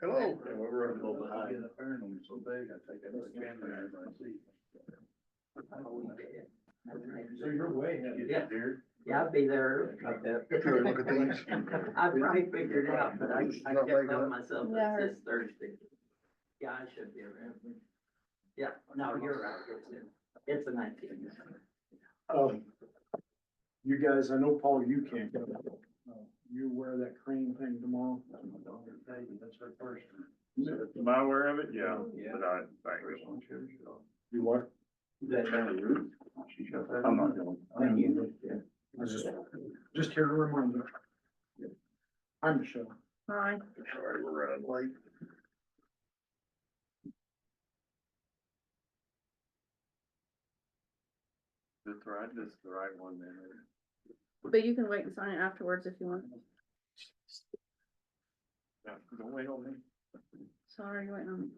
Hello. Yeah, we're running a little behind. So big, I take that as a camera. So you're way ahead. Yeah. Deer. Yeah, I'll be there. Here, look at these. I've probably figured it out, but I Not kept big, huh? telling myself Yeah, I it's this Thursday. Yeah, I should be around. Yeah, no, you're right. It's the 19th. You guys, I know Paul, you can't go. You wear that cream thing tomorrow? That's her first. Am I aware of it? Yeah. Yeah. But I. You what? That down the route. I'm not going. I was just here to remind you. I'm Michelle. Hi. Sorry, we're running late. That's right, this is the right one then. But you can wait and sign it afterwards if you want. Yeah, don't wait on me. Sorry, you're waiting on me.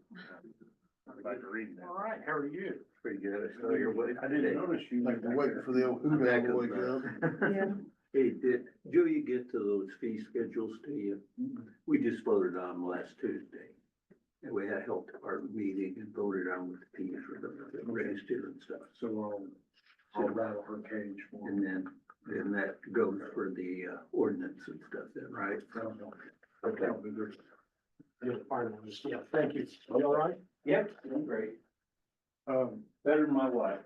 I'd like to read that. All right, how are you? Pretty good. I saw your way. I didn't notice you. Like we're waiting for the old hoot owl to wake up. Yeah. Hey, did Julia get to those fee schedules to you? We just voted on them last Tuesday. And we had a health department meeting and voted on with the fees for the raised it and stuff. So I'll rattle her cage for And then that goes for the ordinance and stuff then, right? Okay. Yeah, fine, just, yeah, thank you. You all right? Yep, great. Better than my wife.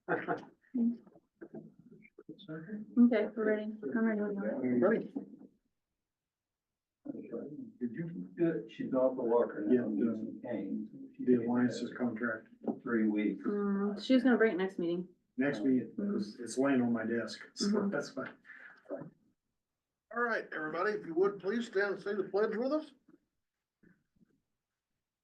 Okay, we're ready. I'm ready when you are. Ready? Did you do it? She's off the walker Yeah. Cane. The Alliance's contract. 3 weeks. She's gonna bring it next meeting. Next week, it's laying on my desk, so Mhm. that's fine. All right, everybody, if you would, please stand and say the pledge with us.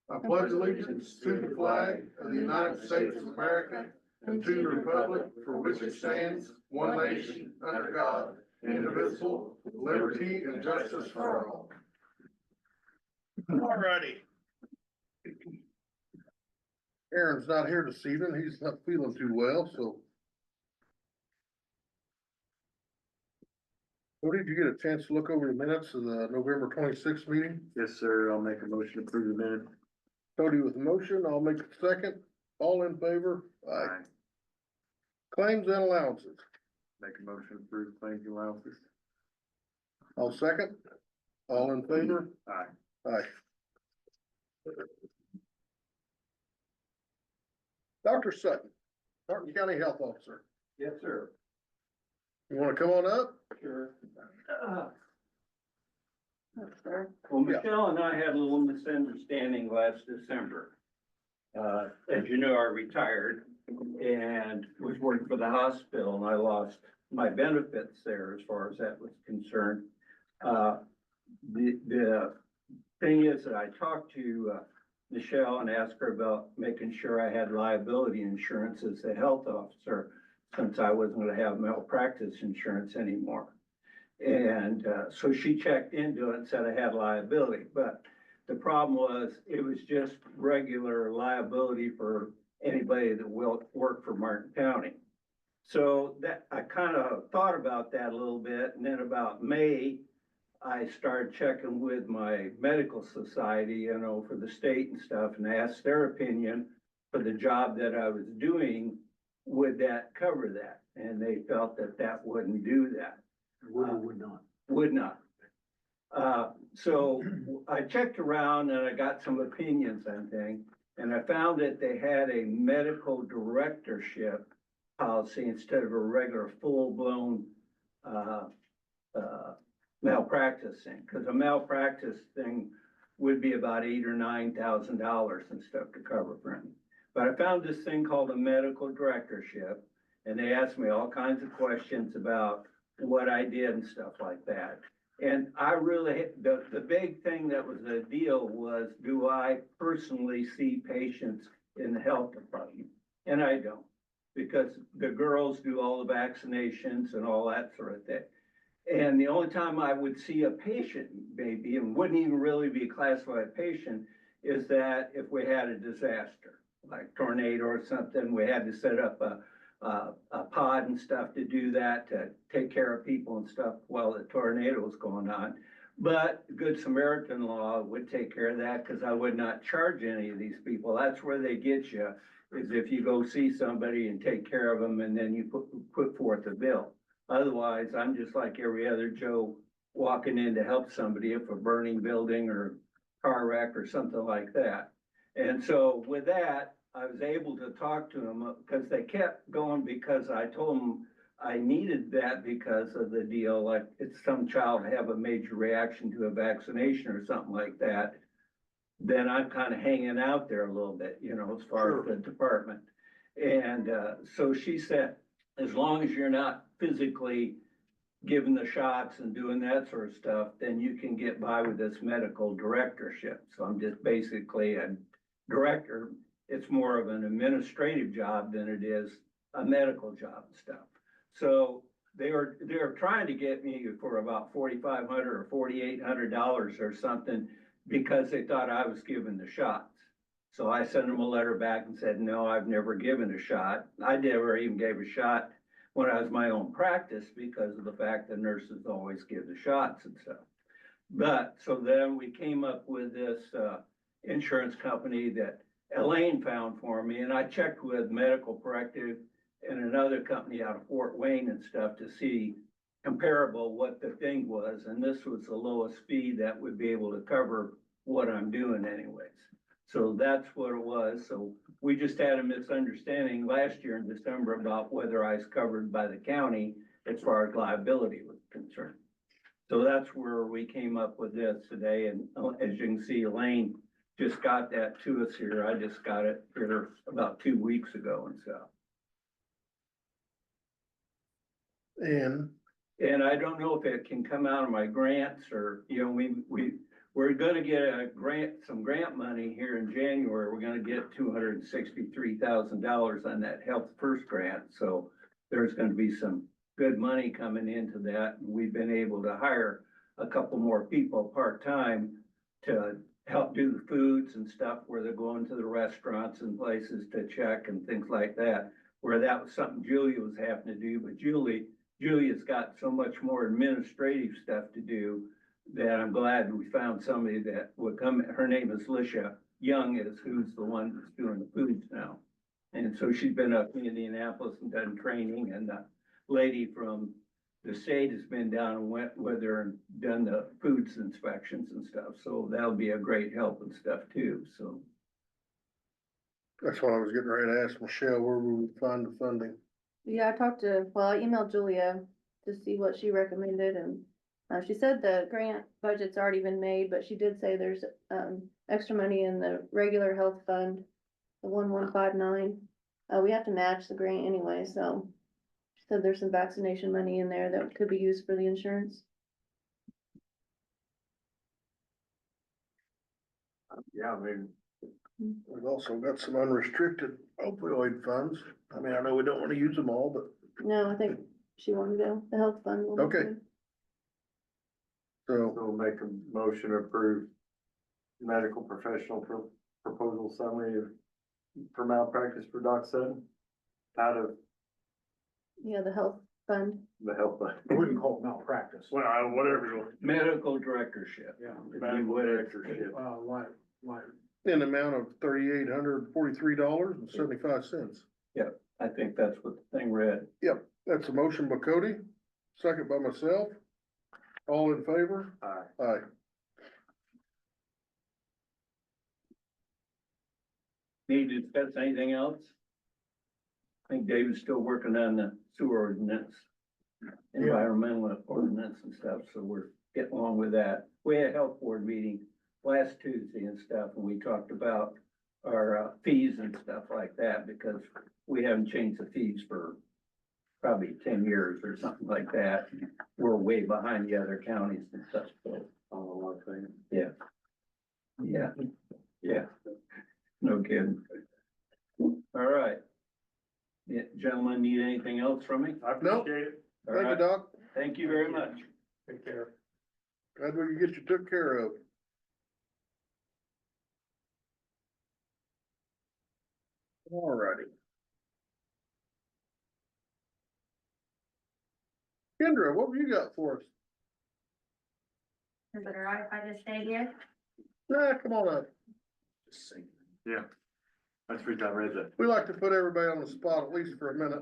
I pledge allegiance to the flag of the United States of America and to the republic for which it stands, one nation, under God, indivisible, with liberty and justice for all. All righty. Aaron's not here this evening. He's not feeling too well, so. Cody, did you get a chance to look over the minutes of the November 26th meeting? Yes, sir, I'll make a motion to approve the minute. Cody with the motion, I'll make a second. All in favor? Aye. Claims and allowances. Make a motion to approve claims and allowances. I'll second. All in favor? Aye. Aye. Dr. Sutton, Martin County Health Officer. Yes, sir. You wanna come on up? Sure. That's fair. Well, Yeah. Michelle and I had a little misunderstanding last December. As you know, I retired and was working for the hospital and I lost my benefits there as far as that was concerned. The thing is that I talked to Michelle and asked her about making sure I had liability insurance as a health officer, since I wasn't gonna have malpractice insurance anymore. And so she checked into it and said I had liability, but the problem was it was just regular liability for anybody that will work for Martin County. So that, I kind of thought about that a little bit, and then about May, I started checking with my medical society, you know, for the state and stuff, and I asked their opinion for the job that I was doing, would that cover that? And they felt that that wouldn't do that. Would not. Would not. So I checked around and I got some opinions on things, and I found that they had a medical directorship policy instead of a regular full-blown, malpractice thing, because a malpractice thing would be about $8,000 or $9,000 and stuff to cover for me. But I found this thing called a medical directorship, and they asked me all kinds of questions about what I did and stuff like that. And I really, the big thing that was the deal was, do I personally see patients in the health department? And I don't, because the girls do all the vaccinations and all that sort of thing. And the only time I would see a patient maybe, and wouldn't even really be classified a patient, is that if we had a disaster, like tornado or something, we had to set up a pod and stuff to do that, to take care of people and stuff while the tornado was going on. But Good Samaritan law would take care of that, cause I would not charge any of these people. That's where they get you, is if you go see somebody and take care of them and then you put forth a bill. Otherwise, I'm just like every other Joe walking in to help somebody if a burning building or car wreck or something like that. And so with that, I was able to talk to them, because they kept going, because I told them I needed that because of the deal, like it's some child have a major reaction to a vaccination or something like that. Then I'm kind of hanging out there a little bit, you know, as far as the department. And, so she said, as long as you're not physically giving the shots and doing that sort of stuff, then you can get by with this medical directorship. So I'm just basically a director. It's more of an administrative job than it is a medical job and stuff. So they were trying to get me for about $4,500 or $4,800 or something, because they thought I was giving the shots. So I sent them a letter back and said, no, I've never given a shot. I never even gave a shot when I was my own practice, because of the fact that nurses always give the shots and stuff. But, so then we came up with this, insurance company that Elaine found for me, and I checked with Medical Corrective and another company out of Fort Wayne and stuff to see comparable what the thing was, and this was the lowest fee that would be able to cover what I'm doing anyways. So that's what it was. So we just had a misunderstanding last year in December about whether I was covered by the county as far as liability was concerned. So that's where we came up with this today, and as you can see, Elaine just got that to us here. I just got it here about 2 weeks ago and stuff. And I don't know if it can come out of my grants or, you know, we're gonna get a grant, some grant money here in January. We're gonna get $263,000 on that Health First grant. So there's gonna be some good money coming into that. We've been able to hire a couple more people part-time to help do the foods and stuff, where they're going to the restaurants and places to check and things like that, where that was something Julia was having to do, but Julia's got so much more administrative stuff to do that I'm glad we found somebody that would come. Her name is Lisha Young, who's the one that's doing the foods now. And so she's been up in Indianapolis and done training, and the lady from the state has been down and went with her and done the foods inspections and stuff. So that'll be a great help and stuff too, so. That's what I was getting ready to ask Michelle, where we would find the funding. Yeah, I emailed Julia to see what she recommended, and she said the grant budget's already been made, but she did say there's, extra money in the regular health fund, the 1159. We have to match the grant anyway, so she said there's some vaccination money in there that could be used for the insurance. Yeah, I mean, We've also got some unrestricted opioid funds. I mean, I know we don't want to use them all, but No, I think she wanted the health fund. will be Okay. good. so we'll make a motion to approve medical professional proposal summary for malpractice for Doc Sutton out of Yeah, the health fund. the health. I wouldn't call it malpractice. Well, whatever you want. Medical directorship. Yeah. If you Medical would, directorship. Like, in the amount of $3,843.75. I think that's what the thing read. That's a motion by Cody, second by myself. All in favor? Aye. Aye. Need to discuss anything else? I think David's still working on the sewer ordinance, environmental ordinance and stuff, so we're getting along with that. We had a health board meeting last Tuesday and stuff, and we talked about our fees and stuff like that, because we haven't changed the fees for probably 10 years or something like that. We're way behind the other counties and stuff, so on a lot of things. Yeah. No kidding. All right. Yeah, gentlemen, need anything else from me? I appreciate it. All Thank you, right. Doc. Thank you very much. Take care. Glad we could get you took care of. Alrighty. Kendra, what have you got for us? Is it all right if I just stay here? Nah, come on up. Yeah. That's the reason I read that. We like to put everybody on the spot at least for a minute.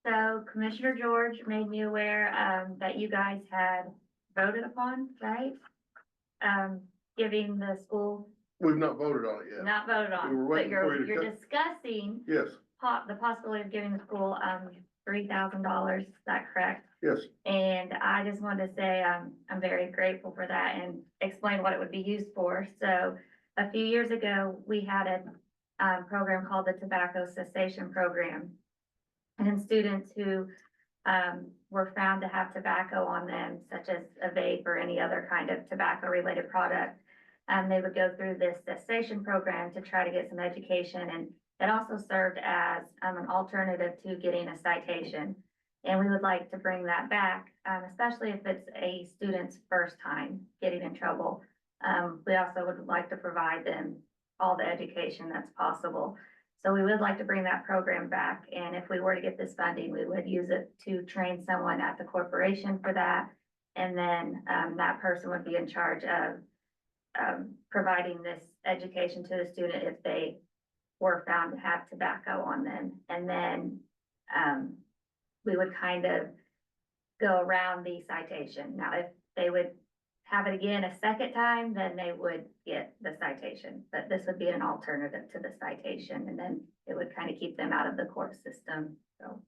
So Commissioner George made me aware, that you guys had voted upon, right? Giving the school, We've not voted on it yet. not voted We were on, but waiting for you to you're cut- discussing Yes, the possibility of giving the school, $3,000, is that correct? yes. And I just wanted to say, I'm very grateful for that and explain what it would be used for. So a few years ago, we had a program called the Tobacco Cessation Program. And students who were found to have tobacco on them, such as a vape or any other kind of tobacco-related product, they would go through this cessation program to try to get some education. And it also served as an alternative to getting a citation. And we would like to bring that back, especially if it's a student's first time getting in trouble. We also would like to provide them all the education that's possible. So we would like to bring that program back, and if we were to get this funding, we would use it to train someone at the corporation for that. And then, that person would be in charge of, providing this education to the student if they were found to have tobacco on them. And then, we would kind of go around the citation. Now, if they would have it again a second time, then they would get the citation. But this would be an alternative to the citation, and then it would kind of keep them out of the court system, so.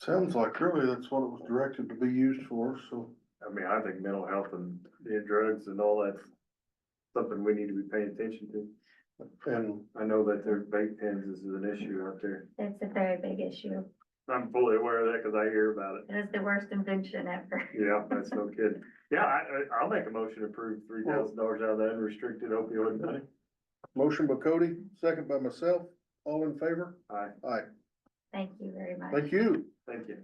Sounds like really that's what it was directed to be used for, so. I mean, I think mental health and drugs and all that's something we need to be paying attention to. And I know that their vape pens is an issue out there. It's a very big issue. I'm fully aware of that because I hear about it. It is the worst invention ever. Yeah, that's no kidding. Yeah, I'll make a motion to approve $3,000 out of the unrestricted opioid money. motion by Cody, second by myself, all in favor? Aye, Aye. Thank you very much. Thank you. thank you.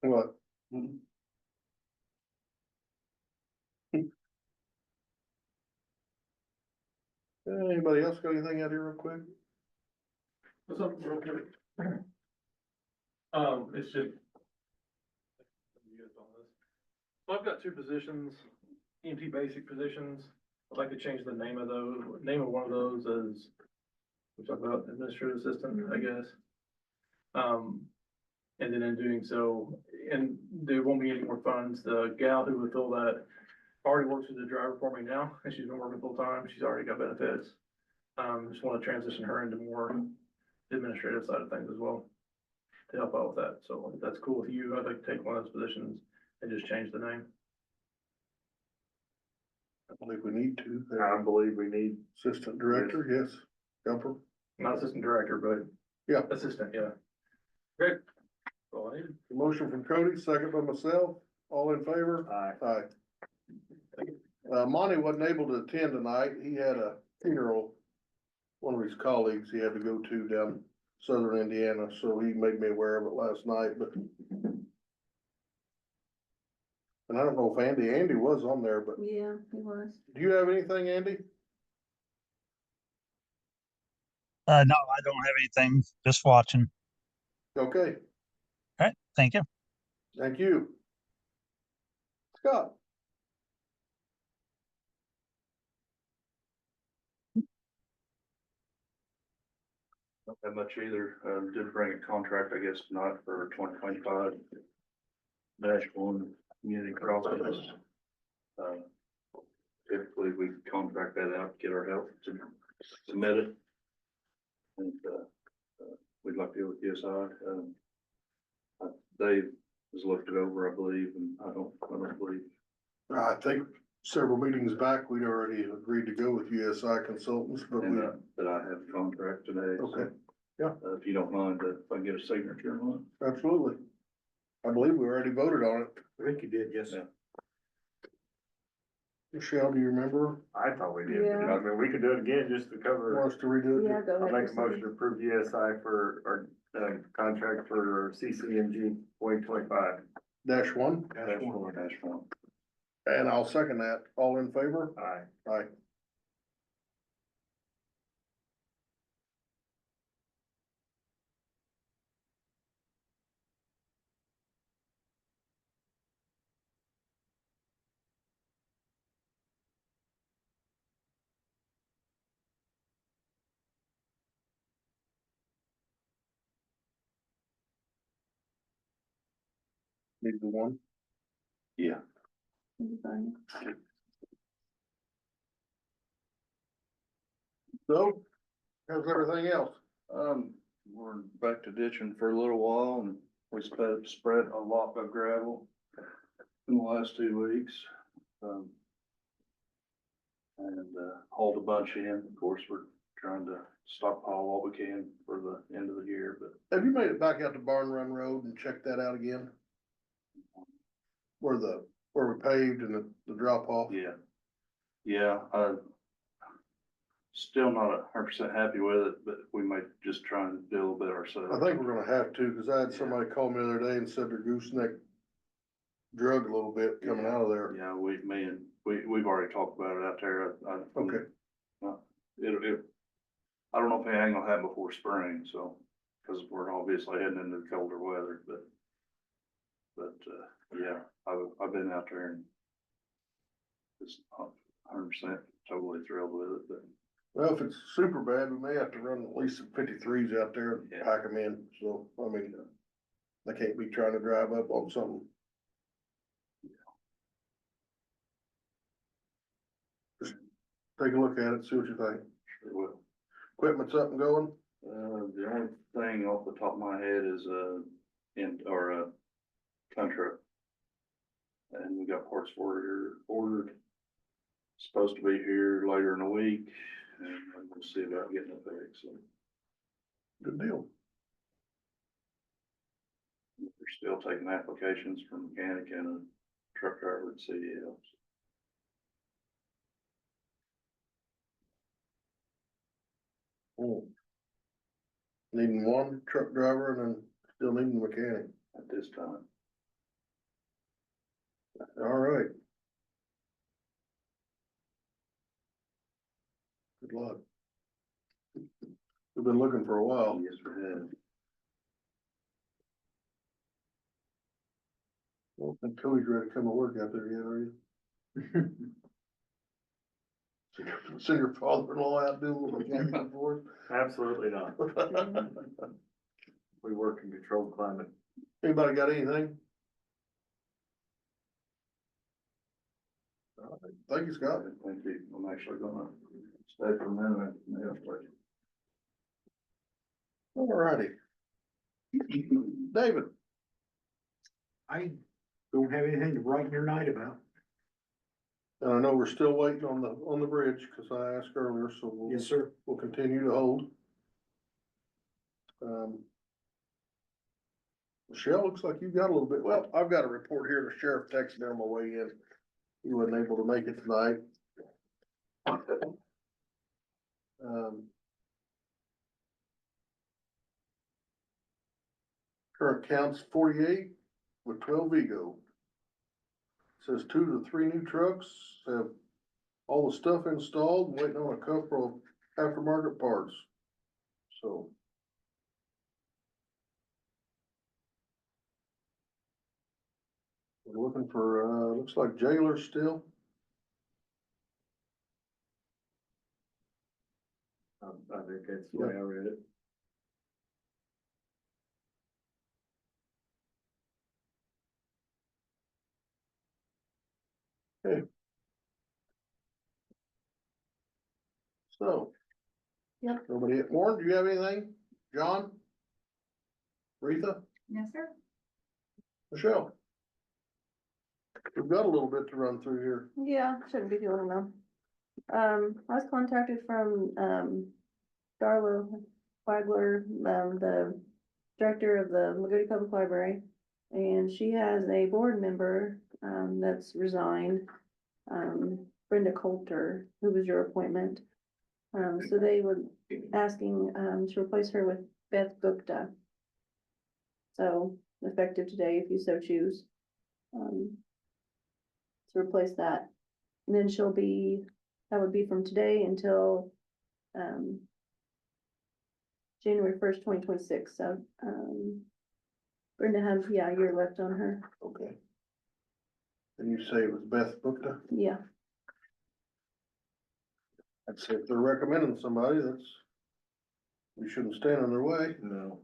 What? Anybody else got anything out here real quick? What's up, real quick? It's just. You guys on this. So I've got two positions, EMT basic positions. I'd like to change the name of one of those as, we talked about administrative assistant, I guess. And then in doing so, and there won't be any more funds. The gal who would fill that already works as a driver for me now, and she's been working full time. She's already got benefits. Just want to transition her into more administrative side of things as well to help out with that. So if that's cool with you, I'd like to take one of those positions and just change the name. I believe we need to. I believe we need, Assistant Director, yes. Jumper. Not assistant director, but. Yeah. Assistant, yeah. Great. That's all I need. Motion from Cody, second by myself, all in favor? aye, Aye. Monty wasn't able to attend tonight. He had a funeral. One of his colleagues he had to go to down southern Indiana, so he made me aware of it last night, but. And I don't know if Andy was on there, but Yeah, he was. do you have anything, Andy? No, I don't have anything, just watching. Okay, All right, thank you. thank you. Scott? Not that much either. Did bring a contract, I guess, not for 2025 -1 community crossings. Typically, we contract that out, get our help to submit it. And, we'd like to go with ESI. Dave has looked it over, I believe, and I don't believe. I think several meetings back, we'd already agreed to go with USI Consultants, but we, And, that I have the contract today. so, okay, yeah. If you don't mind, if I can get a signature on Absolutely. I believe we already voted on it. I think you did, yes. Yeah. Michelle, do you remember? I thought we did, Yeah. I mean, we could do it again just to cover. Want us to redo Yeah, it? go I'll ahead. make a motion to approve USI for our, contract for CCMG 2025. -1, -1. and I'll second that. All in favor? Aye. Aye. . . 'Cause Need the one. Yeah. So, how's everything else? We're back to ditching for a little while and we spread a lot of gravel in the last 2 weeks. Hauled a bunch in. Of course, we're trying to stockpile what we can for the end of the year, but Have you made it back out to Barn Run Road and checked that out again? Where we paved and the drop off? yeah. Yeah, still not 100% happy with it, but we might just try and do a little bit ourselves. I think we're gonna have to, cause I had somebody call me the other day and said their gooseneck drug a little bit coming out of there. Yeah, we've already talked about it out there. Okay. I don't know if anything will happen before spring, so, cause we're obviously heading into the colder weather, but, yeah, I've been out there and it's not 100% totally thrilled with it, but Well, if it's super bad, we may have to run at least some 53s out there and Yeah. pack them in, so, I mean, they can't be trying to drive up on something. Just take a look at it, see what you think. sure will. Equipment's up and going? The only thing off the top of my head is, a ton truck. And we got parts ordered. Supposed to be here later in the week, and we'll see about getting it fixed, so. Good deal. We're still taking applications from mechanic and a truck driver at CDL. Needing one truck driver and then still needing a mechanic. At this time. All right. Good luck. We've been looking for a while. Yes, we have. Well, I think Cody's ready to come to work out there yet, are you? Send your father-in-law out doing a little mechanic for us? Absolutely not. We work in controlled climate. Anybody got anything? All right. Thank you, Scott. Thank you. I'm actually gonna stay for a minute. All righty. David, I don't have anything to brighten your night about. and I know we're still waiting on the bridge, cause I asked earlier, so Yes, sir. we'll continue to hold. Michelle, looks like you've got a little bit, well, I've got a report here, the sheriff texted me on my way in. He wasn't able to make it tonight. Current count's 48 with 12 Vigo. Says 2 to 3 new trucks have all the stuff installed, waiting on a couple of aftermarket parts. So. We're looking for, looks like jailer still. I think that's the way I read it. So. Yep. Nobody, Warren, do you have anything? John? Retha? Yes, sir. Michelle? We've got a little bit to run through here. Yeah, shouldn't be doing them. I was contacted from, Darla Flagler, the director of the Lagodi Public Library. And she has a board member, that's resigned, Brenda Coulter, who was your appointment. So they were asking, to replace her with Beth Gupta. So effective today, if you so choose. To replace that. And then that would be from today until, January 1st, 2026, so, Brenda has, yeah, a year left on her, Okay. And you say it was Beth Gupta? yeah. I'd say if they're recommending somebody, we shouldn't stand in their way. No.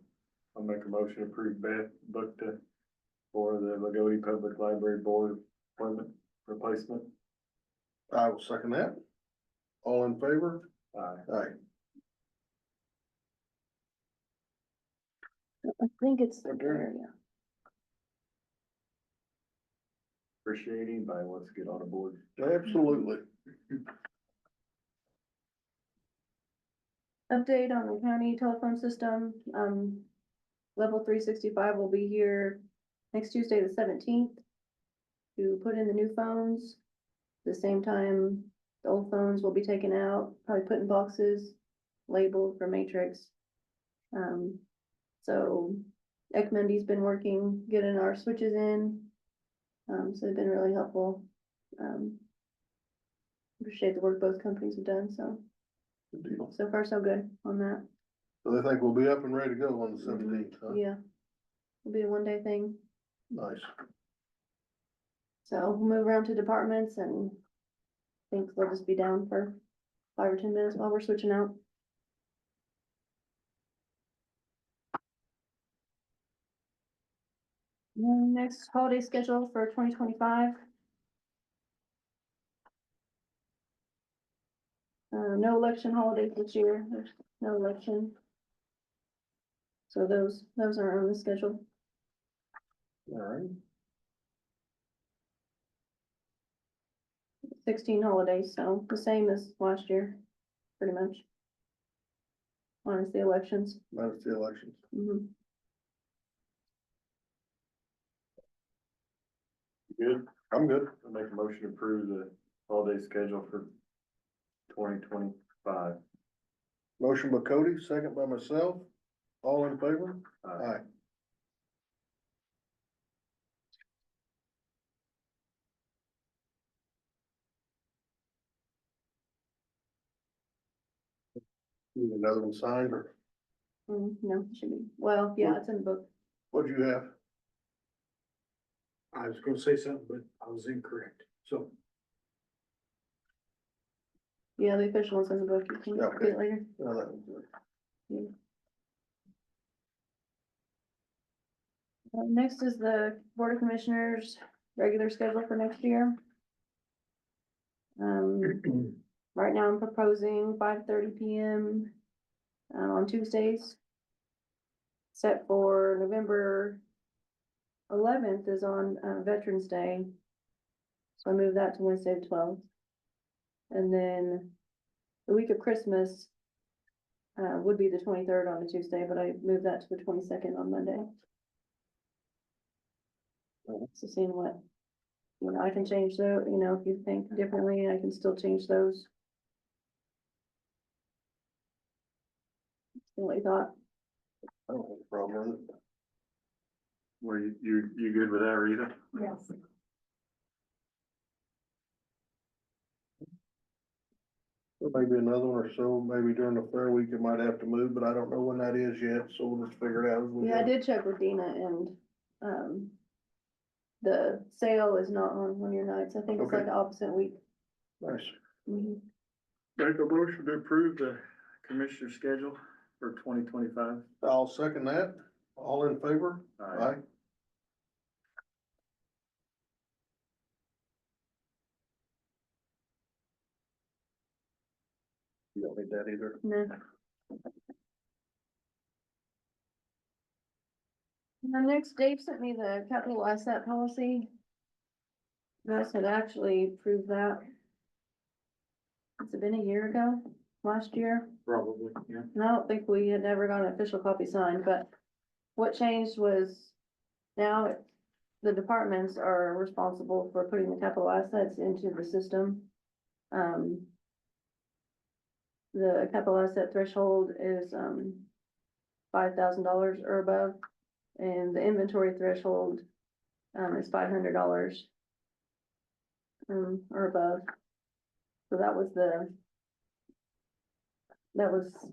I'll make a motion to approve Beth Bookta for the Lagodi Public Library Board appointment replacement. I will second that. All in favor? Aye. Aye. I think it's Okay. there, yeah. Appreciate anybody who wants to get on the board. Absolutely. Update on the county telephone system, level 365 will be here next Tuesday, the 17th. To put in the new phones. The same time, the old phones will be taken out, probably put in boxes, labeled for Matrix. So Ekmendi's been working, getting our switches in. So they've been really helpful. Appreciate the work both companies have done, so Good deal. so far so good on that. So they think we'll be up and ready to go on the 17th, huh? Yeah. It'll be a 1-day thing. Nice. So we'll move around to departments and I think they'll just be down for 5 or 10 minutes while we're switching out. Next holiday schedule for 2025. No election holidays this year. There's no election. So those are on the schedule. All right. 16 holidays, so the same as last year, pretty much. Minus the elections. Minus the elections. Mhm. Good. I'm good. I'll make a motion to approve the holiday schedule for 2025. Motion by Cody, second by myself. All in favor? Aye. Aye. Need another one signed, or No, it should be, well, yeah, it's in the book. what'd you have? I was gonna say something, but I was incorrect, so. Yeah, the official one's in the book. You can Okay. get it later. No, that one's good. Next is the Board of Commissioners, regular schedule for next year. Right now I'm proposing 5:30 PM on Tuesdays. Set for November 11th is on Veterans Day. So I moved that to Wednesday the 12th. And then the week of Christmas would be the 23rd on a Tuesday, but I moved that to the 22nd on Monday. So seeing what, I can change those, if you think differently, I can still change those. See what you thought? I don't have a problem with it. Were you good with that, Rita? Yes. There may be another one or so, maybe during the fair week it might have to move, but I don't know when that is yet, so we'll just figure it out as we Yeah, I go. did check with Dina and, the sale is not on one of your nights. I think it's like Okay. the opposite week. Nice. Mhm. Make a motion to approve the commissioner schedule for 2025. I'll second that. All in favor? Aye. You don't need that either. No. And then next, Dave sent me the capital asset policy. You guys had actually approved that. Has it been a year ago, last year? Probably, yeah. And I don't think we had ever got an official copy signed, but what changed was now the departments are responsible for putting the capital assets into the system. The capital asset threshold is, $5,000 or above, and the inventory threshold, is $500. Or above. So that was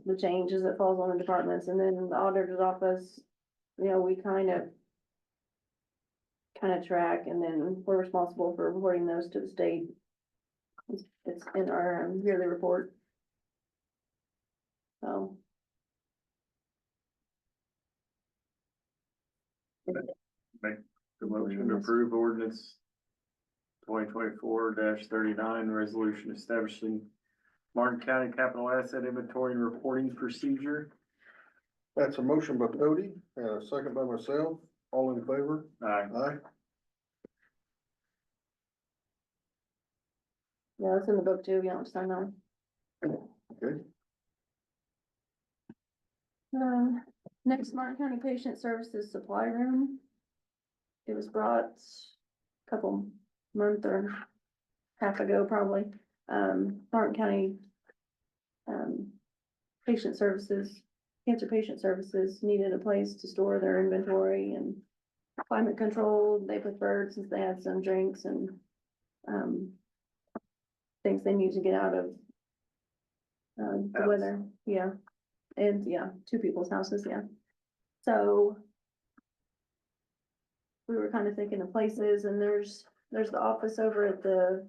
the changes that falls on the departments, and then the auditor's office, we kind of track, and then we're responsible for reporting those to the state. It's in our yearly report. So. The The motion to approve ordinance 2024-39, resolution establishing Martin County capital asset inventory and reporting procedure. That's a motion by Cody and a second by myself. All in favor? Aye. Aye. Yeah, it's in the book too, you don't have to sign that one. Okay. Next, Martin County Patient Services Supply Room. It was brought a couple month or half ago probably. Martin County, Patient Services, Cancer Patient Services needed a place to store their inventory and climate controlled. They preferred since they had some drinks and, things they need to get out of the House. weather, yeah. And yeah, two people's houses, yeah. So we were kind of thinking of places and there's the office over at the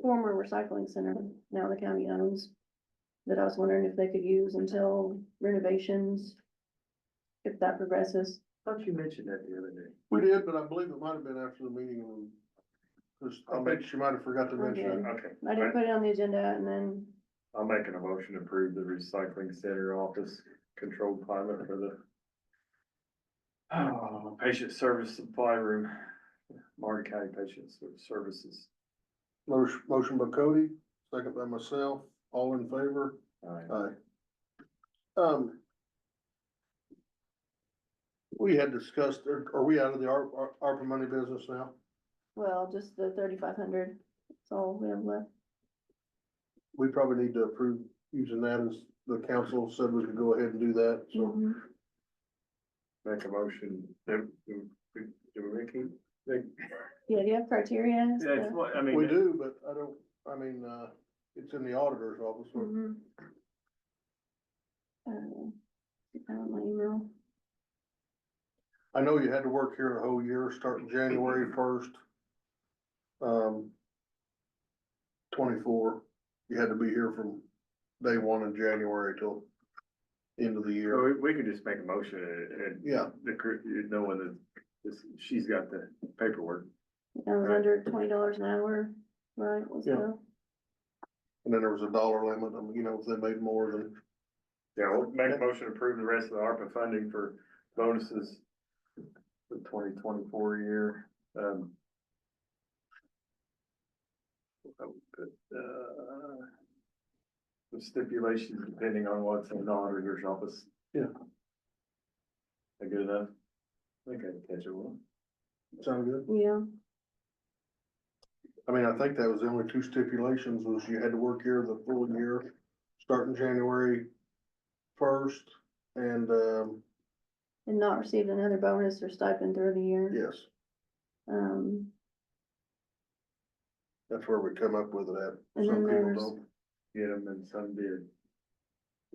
former recycling center now the county owns. That I was wondering if they could use until renovations, if that progresses. Thought you mentioned that the other day. We did, but I believe it might have been after the meeting. Cause I think she might have forgot to mention it. Okay. I didn't put it on the agenda and then, I'm making a motion to approve the recycling center office controlled climate for the patient service supply room, Martin County Patient Services. Motion by Cody, second by myself. All in favor? Aye. Aye. We had discussed, are we out of the ARPA money business now? well, just the 3,500, that's all we have left. We probably need to approve using that as the council said we could go ahead and do that, so. Mhm. Make a motion, do we keep? Yeah, do you have criteria? and Yeah, it's stuff? what, I mean. We do, but it's in the auditor's office. so- Mhm. I don't my email. I know you had to work here the whole year, starting January 1st. 24, you had to be here from day one in January till end of the year. So we could just make a motion and Yeah, knowing that she's got the paperwork. I was under $20 an hour, right, was Yeah. the, and then there was a dollar limit, if they made more than, Yeah, we'll make a motion to approve the rest of the ARPA funding for bonuses for 2024 year. I would put, the stipulations depending on what's in the auditor's office. Yeah. That good enough? I think I can catch it well. sound good? yeah, I mean, I think that was the only two stipulations was you had to work here the full year, starting January 1st, and, and not received another bonus or stipend through the year. yes, Um, that's where we come up with it at. And Some then people there's- don't. Get them and some did.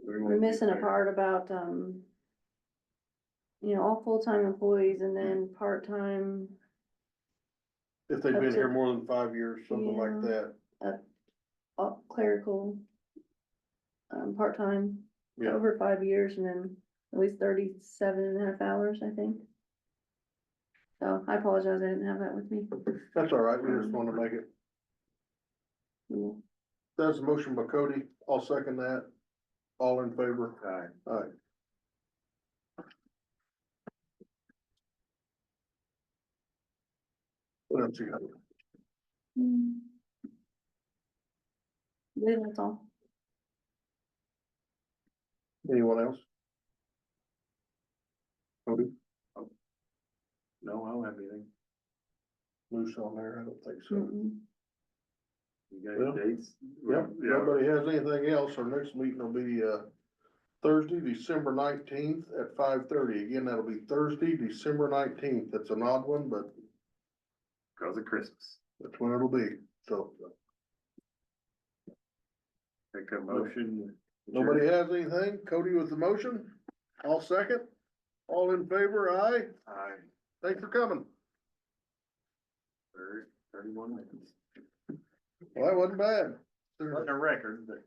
we're missing a part about, all full-time employees and then part-time, If they've Up been to- here more than 5 years, something like Yeah. that. clerical, part-time, Yeah. over 5 years and then at least 37.5 hours, I think. So I apologize, I didn't have that with me. That's all right, we just wanna make it. Yeah. That's a motion by Cody, I'll second that. All in favor? Aye. Aye. What else you got? Yeah, that's all. Anyone else? Cody, No, I don't have anything. loose on there, I don't think so. Mm-mm. You got Well, any dates? Yep, Yeah. nobody has anything else, our next meeting will be, Thursday, December 19th at 5:30. Again, that'll be Thursday, December 19th. That's an odd one, but Cause of Christmas. that's when it'll be, so. Take a motion. Nobody has anything? Cody with the motion? All second? All in favor? Aye? Aye. Thanks for coming. 31 minutes. Well, that wasn't bad. Not a record, but.